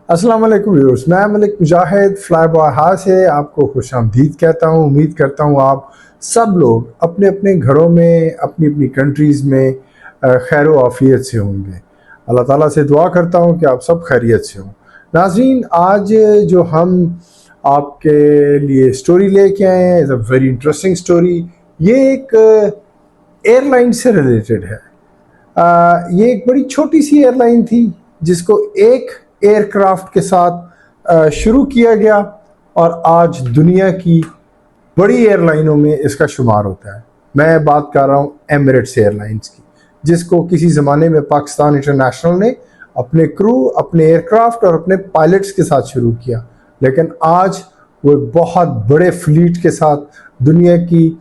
अस्सलाम वालेकुम व्यूअर्स, मैं मलिक मुजाहिद फ्लाई बॉय हाय से आपको खुशामदीद कहता हूँ। उम्मीद करता हूँ आप सब लोग अपने अपने घरों में, अपनी अपनी कंट्रीज़ में खैर व आफियत से होंगे। अल्लाह ताला से दुआ करता हूँ कि आप सब खैरियत से हों। नाज़रीन, आज जो हम आपके लिए स्टोरी लेके आए हैं is a very interesting story. ये एक एयरलाइन से रिलेटेड है। ये एक बड़ी छोटी सी एयरलाइन थी जिसको एक एयरक्राफ्ट के साथ शुरू किया गया और आज दुनिया की बड़ी एयरलाइनों में इसका शुमार होता है। मैं बात कर रहा हूँ एमिरेट्स एयरलाइंस की, जिसको किसी ज़माने में पाकिस्तान इंटरनेशनल ने अपने क्रू, अपने एयरक्राफ्ट और अपने पायलट्स के साथ शुरू किया, लेकिन आज वो बहुत बड़े फ्लीट के साथ दुनिया की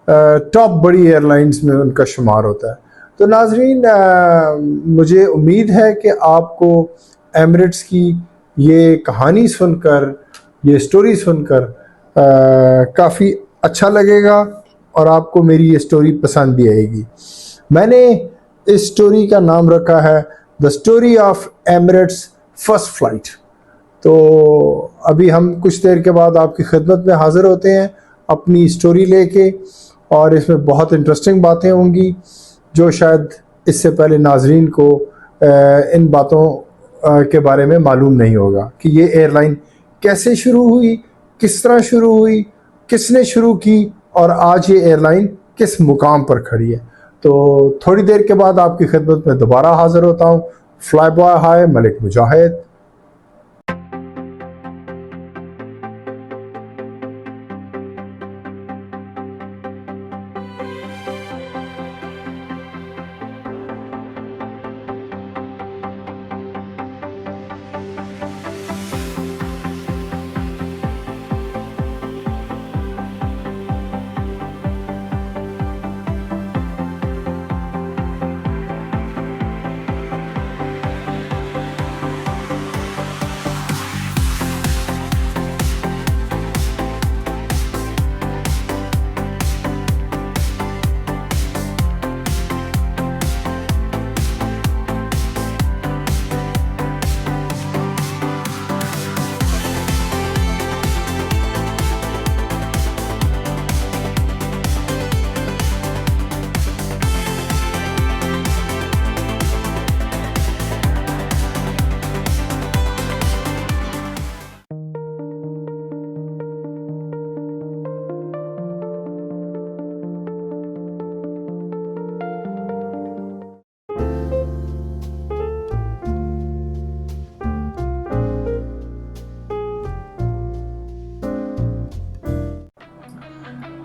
टॉप बड़ी एयरलाइंस में उनका शुमार होता है। तो नाजरीन, मुझे उम्मीद है कि आपको एमिरेट्स की ये कहानी सुनकर, ये स्टोरी सुनकर काफ़ी अच्छा लगेगा और आपको मेरी ये स्टोरी पसंद भी आएगी। मैंने इस स्टोरी का नाम रखा है the story of Emirates first flight. तो अभी हम कुछ देर के बाद आपकी खिदमत में हाज़िर होते हैं अपनी स्टोरी लेके, और इसमें बहुत इंटरेस्टिंग बातें होंगी जो शायद इससे पहले नाजरीन को इन बातों के बारे में मालूम नहीं होगा कि ये एयरलाइन कैसे शुरू हुई, किस तरह शुरू हुई, किसने शुरू की और आज ये एयरलाइन किस मुकाम पर खड़ी है। तो थोड़ी देर के बाद आपकी खिदमत में दोबारा हाज़िर होता हूँ। फ्लाई बॉय हाय, मलिक मुजाहिद।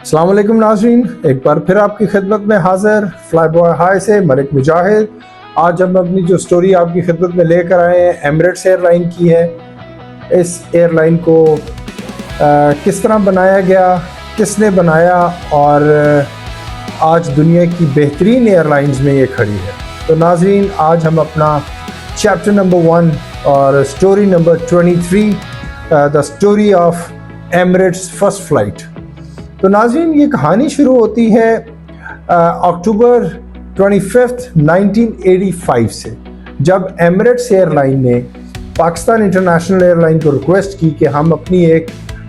अस्सलाम वालेकुम नाज़रीन, एक बार फिर आपकी खिदमत में हाज़िर फ्लाई बॉय हाय से मलिक मुजाहिद। आज हम अपनी जो स्टोरी आपकी खिदमत में लेकर आए हैं एमिरेट्स एयरलाइन की है। इस एयरलाइन को किस तरह बनाया गया, किसने बनाया और आज दुनिया की बेहतरीन एयरलाइंस में ये खड़ी है। तो नाज़रीन, आज हम अपना चैप्टर नंबर 1 और story number 23 the story of Emirates first flight. तो नाज़रीन, ये कहानी शुरू होती है अक्टूबर 25, 1985 से, जब एमिरेट्स एयरलाइन ने पाकिस्तान इंटरनेशनल एयरलाइन को रिक्वेस्ट की कि हम अपनी एक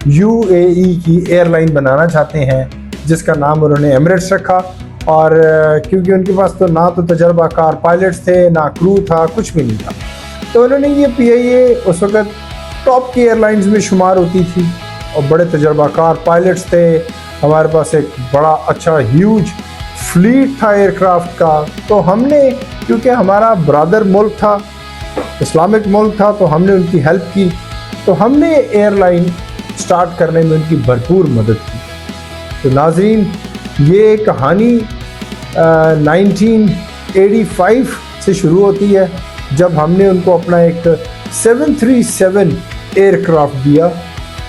यूएई की एयरलाइन बनाना चाहते हैं, जिसका नाम उन्होंने एमिरेट्स रखा। और क्योंकि उनके पास तो ना तो तजर्बाकार पायलट्स थे, ना क्रू था, कुछ भी नहीं था, तो उन्होंने ये पीआईए उस वक़्त टॉप की एयरलाइंस में शुमार होती थी और बड़े तजर्बाकार पायलट्स थे। हमारे पास एक बड़ा अच्छा ह्यूज फ्लीट था एयरक्राफ्ट का। तो हमने, क्योंकि हमारा ब्रादर मुल्क था, इस्लामिक मुल्क था, तो हमने उनकी हेल्प की। तो हमने एयरलाइन स्टार्ट करने में उनकी भरपूर मदद की। तो नाज़रीन, ये कहानी 1985 से शुरू होती है, जब हमने उनको अपना एक 737 एयरक्राफ्ट दिया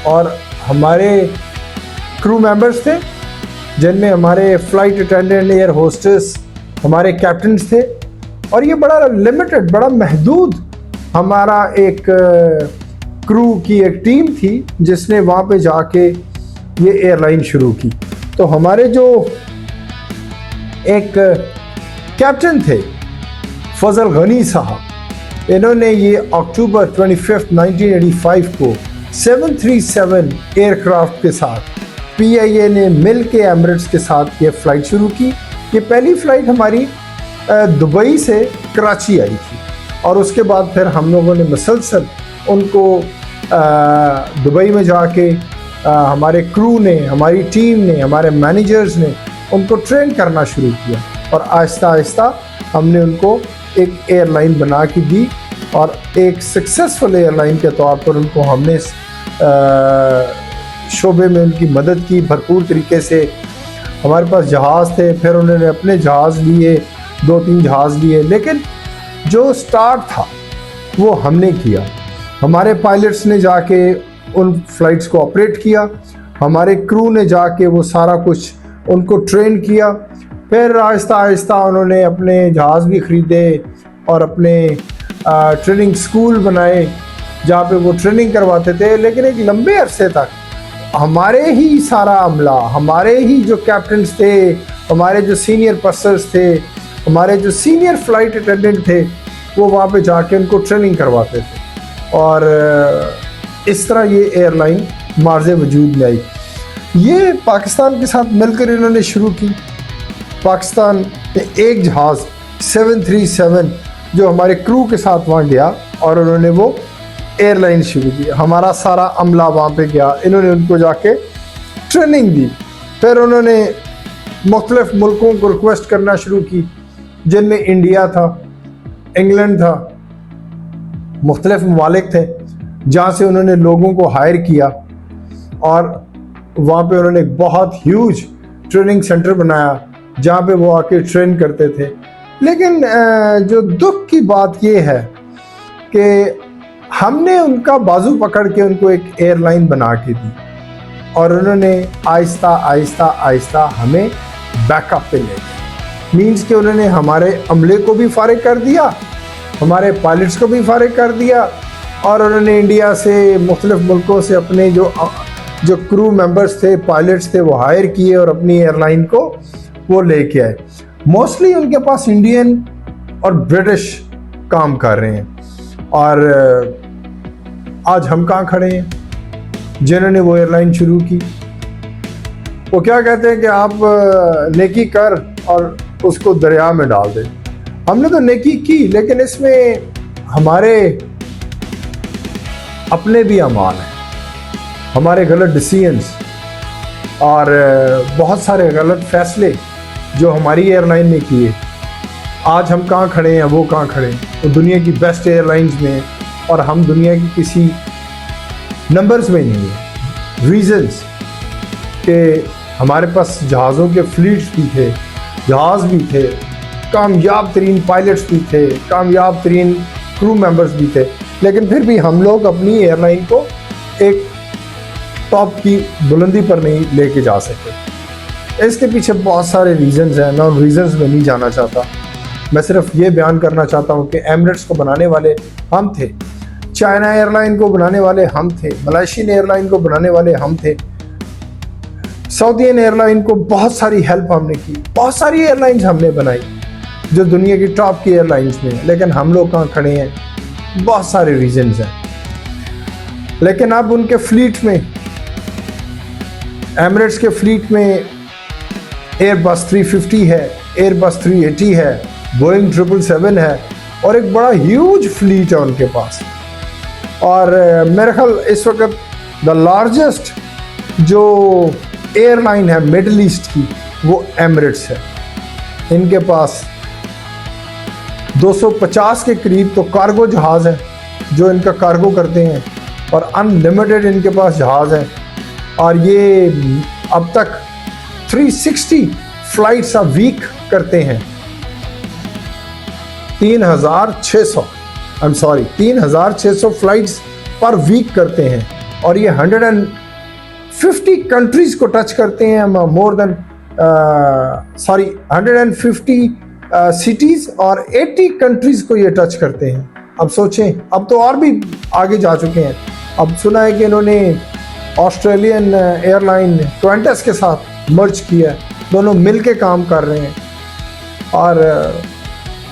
और हमारे क्रू मेंबर्स थे, जिनमें हमारे फ़्लाइट अटेंडेंट, एयर होस्टेस, हमारे कैप्टन्स थे। और ये बड़ा लिमिटेड, बड़ा महदूद हमारा एक क्रू की एक टीम थी जिसने वहाँ पे जाके ये एयरलाइन शुरू की। तो हमारे जो एक कैप्टन थे फजल गनी साहब, इन्होंने ये अक्टूबर 25, 1985 को 737 एयरक्राफ्ट के साथ PIA ने मिल के एमिरेट्स के साथ ये फ़्लाइट शुरू की। ये पहली फ़्लाइट हमारी दुबई से कराची आई थी और उसके बाद फिर हम लोगों ने मुसलसल उनको दुबई में जाके हमारे क्रू ने, हमारी टीम ने, हमारे मैनेजर्स ने उनको ट्रेन करना शुरू किया और आहिस्ता आहिस्ता हमने उनको एक एयरलाइन बना के दी और एक सक्सेसफुल एयरलाइन के तौर पर उनको हमने शोबे में उनकी मदद की भरपूर तरीके से। हमारे पास जहाज़ थे, फिर उन्होंने अपने जहाज़ लिए, 2-3 जहाज़ लिए, लेकिन जो स्टार्ट था वो हमने किया। हमारे पायलट्स ने जाके उन फ्लाइट्स को ऑपरेट किया, हमारे क्रू ने जाके वो सारा कुछ उनको ट्रेन किया। फिर आहिस्ता आहिस्ता उन्होंने अपने जहाज़ भी ख़रीदे और अपने ट्रेनिंग स्कूल बनाए जहाँ पे वो ट्रेनिंग करवाते थे। लेकिन एक लंबे अरसे तक हमारे ही सारा अमला, हमारे ही जो कैप्टन्स थे, हमारे जो सीनियर पर्सनस थे, हमारे जो सीनियर फ़्लाइट अटेंडेंट थे, वो वहाँ पे जाके उनको ट्रेनिंग करवाते थे और इस तरह ये एयरलाइन मार्ज़े वजूद में आई। ये पाकिस्तान के साथ मिलकर इन्होंने शुरू की। पाकिस्तान ने एक जहाज़ 737 जो हमारे क्रू के साथ वहाँ गया और उन्होंने वो एयरलाइन शुरू की। हमारा सारा अमला वहाँ पे गया, इन्होंने उनको जाके ट्रेनिंग दी। फिर उन्होंने मुख्तलिफ़ मुल्कों को रिक्वेस्ट करना शुरू की, जिनमें इंडिया था, इंग्लैंड था, मुख्तलिफ़ ममालिक थे, जहाँ से उन्होंने लोगों को हायर किया और वहाँ पे उन्होंने एक बहुत ह्यूज ट्रेनिंग सेंटर बनाया जहाँ पे वो आके ट्रेन करते थे। लेकिन जो दुख की बात ये है कि हमने उनका बाजू पकड़ के उनको एक एयरलाइन बना के दी और उन्होंने आहिस्ता आहिस्ता आहिस्ता हमें बैकअप पे ले गए। मीन्स कि उन्होंने हमारे अमले को भी फारिग कर दिया, हमारे पायलट्स को भी फारिग कर दिया और उन्होंने इंडिया से, मुख्तलिफ़ मुल्कों से अपने जो क्रू मेंबर्स थे, पायलट्स थे, वो हायर किए और अपनी एयरलाइन को वो लेके आए। मोस्टली उनके पास इंडियन और ब्रिटिश काम कर रहे हैं और आज हम कहाँ खड़े हैं जिन्होंने वो एयरलाइन शुरू की। वो क्या कहते हैं कि आप नेकी कर और उसको दरिया में डाल दे। हमने तो नेकी की, लेकिन इसमें हमारे अपने भी अमाल हैं, हमारे गलत डिसीजंस और बहुत सारे गलत फैसले जो हमारी एयरलाइन ने किए। आज हम कहाँ खड़े हैं, वो कहाँ खड़े हैं। वो दुनिया की बेस्ट एयरलाइंस में और हम दुनिया की किसी नंबर्स में नहीं है। रीजंस कि हमारे पास जहाज़ों के फ्लीट्स भी थे, जहाज़ भी थे, कामयाब तरीन पायलट्स भी थे, कामयाब तरीन क्रू मेंबर्स भी थे, लेकिन फिर भी हम लोग अपनी एयरलाइन को एक टॉप की बुलंदी पर नहीं लेके जा सके। इसके पीछे बहुत सारे रीजंस हैं, मैं उन रीजंस में नहीं जाना चाहता। मैं सिर्फ ये बयान करना चाहता हूँ कि एमिरेट्स को बनाने वाले हम थे, चाइना एयरलाइन को बनाने वाले हम थे, मलेशियन एयरलाइन को बनाने वाले हम थे, सऊदीयन एयरलाइन को बहुत सारी हेल्प हमने की, बहुत सारी एयरलाइंस हमने बनाई जो दुनिया की टॉप की एयरलाइंस में। लेकिन हम लोग कहाँ खड़े हैं, बहुत सारे रीजंस हैं। लेकिन अब उनके फ्लीट में, एमिरेट्स के फ्लीट में एयरबस 350 है, एयरबस 380 है, बोइंग 777 है और एक बड़ा ह्यूज फ्लीट है उनके पास। और मेरे ख्याल इस वक्त द लार्जेस्ट जो एयरलाइन है मिडल ईस्ट की वो एमिरेट्स है। इनके पास 250 के करीब तो कार्गो जहाज़ है जो इनका कार्गो करते हैं और अनलिमिटेड इनके पास जहाज़ है और ये अब तक 360 फ्लाइट्स अ वीक करते हैं। 3,600 फ्लाइट्स पर वीक करते हैं और ये 150 कंट्रीज़ को टच करते हैं। मोर देन 150 सिटीज़ और 80 कंट्रीज़ को ये टच करते हैं। अब सोचें, अब तो और भी आगे जा चुके हैं। अब सुना है कि इन्होंने ऑस्ट्रेलियन एयरलाइन क्वांटस के साथ मर्ज किया, दोनों मिल के काम कर रहे हैं। और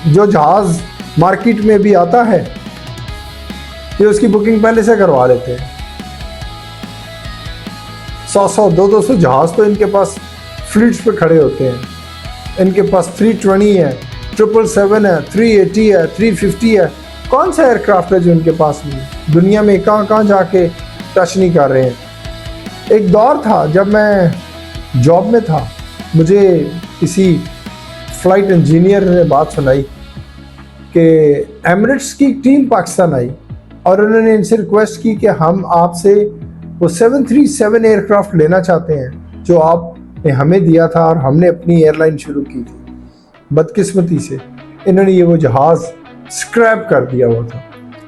जो जहाज़ मार्केट में भी आता है ये उसकी बुकिंग पहले से करवा लेते हैं। 100 200 जहाज तो इनके पास फ्लीट्स पे खड़े होते हैं। इनके पास 320 है, 777 है, 380 है, 350 है। कौन सा एयरक्राफ्ट है जो इनके पास नहीं? दुनिया में कहाँ जाके टच नहीं कर रहे हैं। एक दौर था जब मैं जॉब में था, मुझे किसी फ्लाइट इंजीनियर ने बात सुनाई कि एमिरेट्स की टीम पाकिस्तान आई और उन्होंने इनसे रिक्वेस्ट की कि हम आपसे वो 737 एयरक्राफ्ट लेना चाहते हैं जो आपने हमें दिया था और हमने अपनी एयरलाइन शुरू की थी। बदकिस्मती से इन्होंने ये वो जहाज़ स्क्रैप कर दिया हुआ था,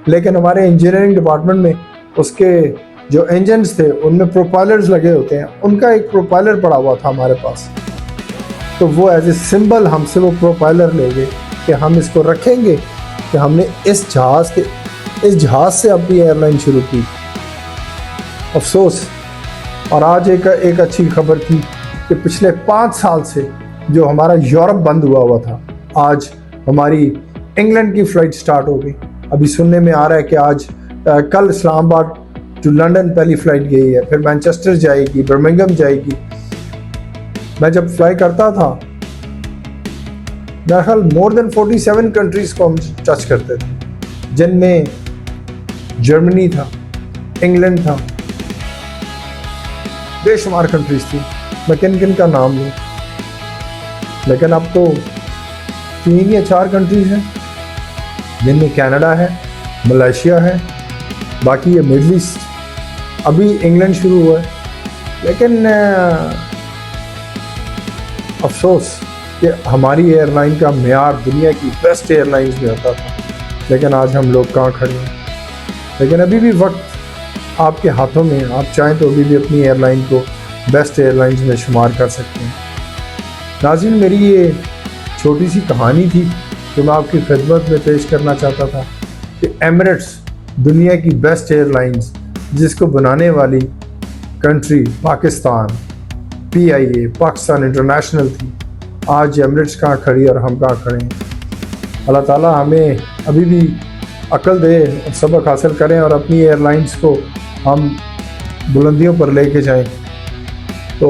लेकिन हमारे इंजीनियरिंग डिपार्टमेंट में उसके जो इंजन्स थे उनमें प्रोपेलर्स लगे होते हैं, उनका एक प्रोपेलर पड़ा हुआ था हमारे पास। तो वो एज ए सिंबल हमसे वो प्रोपेलर ले गए कि हम इसको रखेंगे कि हमने इस जहाज़ से अपनी एयरलाइन शुरू की। अफसोस। और आज एक अच्छी खबर थी कि पिछले 5 साल से जो हमारा यूरोप बंद हुआ था, आज हमारी इंग्लैंड की फ़्लाइट स्टार्ट हो गई। अभी सुनने में आ रहा है कि आज कल इस्लामाबाद टू लंदन पहली फ़्लाइट गई है, फिर मैनचेस्टर जाएगी, बर्मिंघम जाएगी। मैं जब फ्लाई करता था मेरा ख्याल मोर देन 47 कंट्रीज़ को हम टच करते थे, जिनमें जर्मनी था, इंग्लैंड था, बेशुमार कंट्रीज थी। मैं किन किन का नाम लूँ, लेकिन अब तो 3 या 4 कंट्रीज हैं, जिनमें कनाडा है, मलेशिया है, बाकी ये मिडल ईस्ट, अभी इंग्लैंड शुरू हुआ है। लेकिन अफसोस कि हमारी एयरलाइन का मेयार दुनिया की बेस्ट एयरलाइंस में होता था, लेकिन आज हम लोग कहाँ खड़े हैं। लेकिन अभी भी वक्त आपके हाथों में, आप चाहें तो अभी भी अपनी एयरलाइन को बेस्ट एयरलाइंस में शुमार कर सकते हैं। नाज़रीन, मेरी ये छोटी सी कहानी थी जो मैं आपकी खिदमत में पेश करना चाहता था कि एमिरेट्स दुनिया की बेस्ट एयरलाइंस, जिसको बनाने वाली country Pakistan, PIA Pakistan international थी, आज एमिरेट्स कहाँ खड़ी और हम कहाँ खड़े हैं। अल्लाह ताला हमें अभी भी अक्ल दे और सबक हासिल करें और अपनी एयरलाइंस को हम बुलंदियों पर लेके जाएं। तो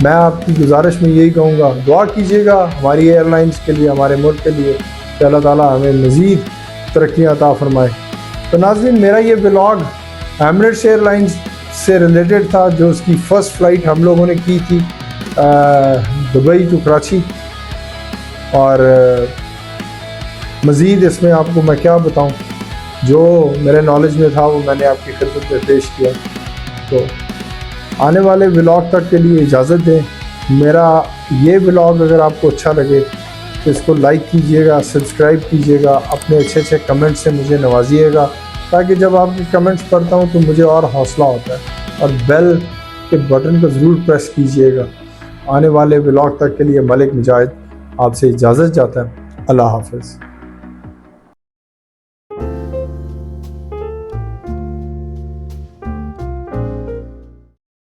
मैं आपकी गुजारिश में यही कहूँगा, दुआ कीजिएगा हमारी एयरलाइंस के लिए, हमारे मुल्क के लिए, कि अल्लाह ताला हमें मज़ीद तरक्कियाँ अता फरमाए। तो नाज़रीन, मेरा ये व्लॉग एमिरेट्स एयरलाइंस से रिलेटेड था, जो उसकी फ़र्स्ट फ़्लाइट हम लोगों ने की थी दुबई टू कराची। और मज़ीद इसमें आपको मैं क्या बताऊं, जो मेरे नॉलेज में था वो मैंने आपकी खिदमत में पेश किया। तो आने वाले व्लॉग तक के लिए इजाज़त दें। मेरा ये व्लॉग अगर आपको अच्छा लगे तो इसको लाइक कीजिएगा, सब्सक्राइब कीजिएगा, अपने अच्छे कमेंट से मुझे नवाजिएगा, ताकि जब आपके कमेंट्स पढ़ता हूँ तो मुझे और हौसला होता है। और बेल के बटन को ज़रूर प्रेस कीजिएगा। आने वाले व्लॉग तक के लिए मलिक मुजाहिद आपसे इजाज़त चाहता है। अल्लाह हाफ़िज़।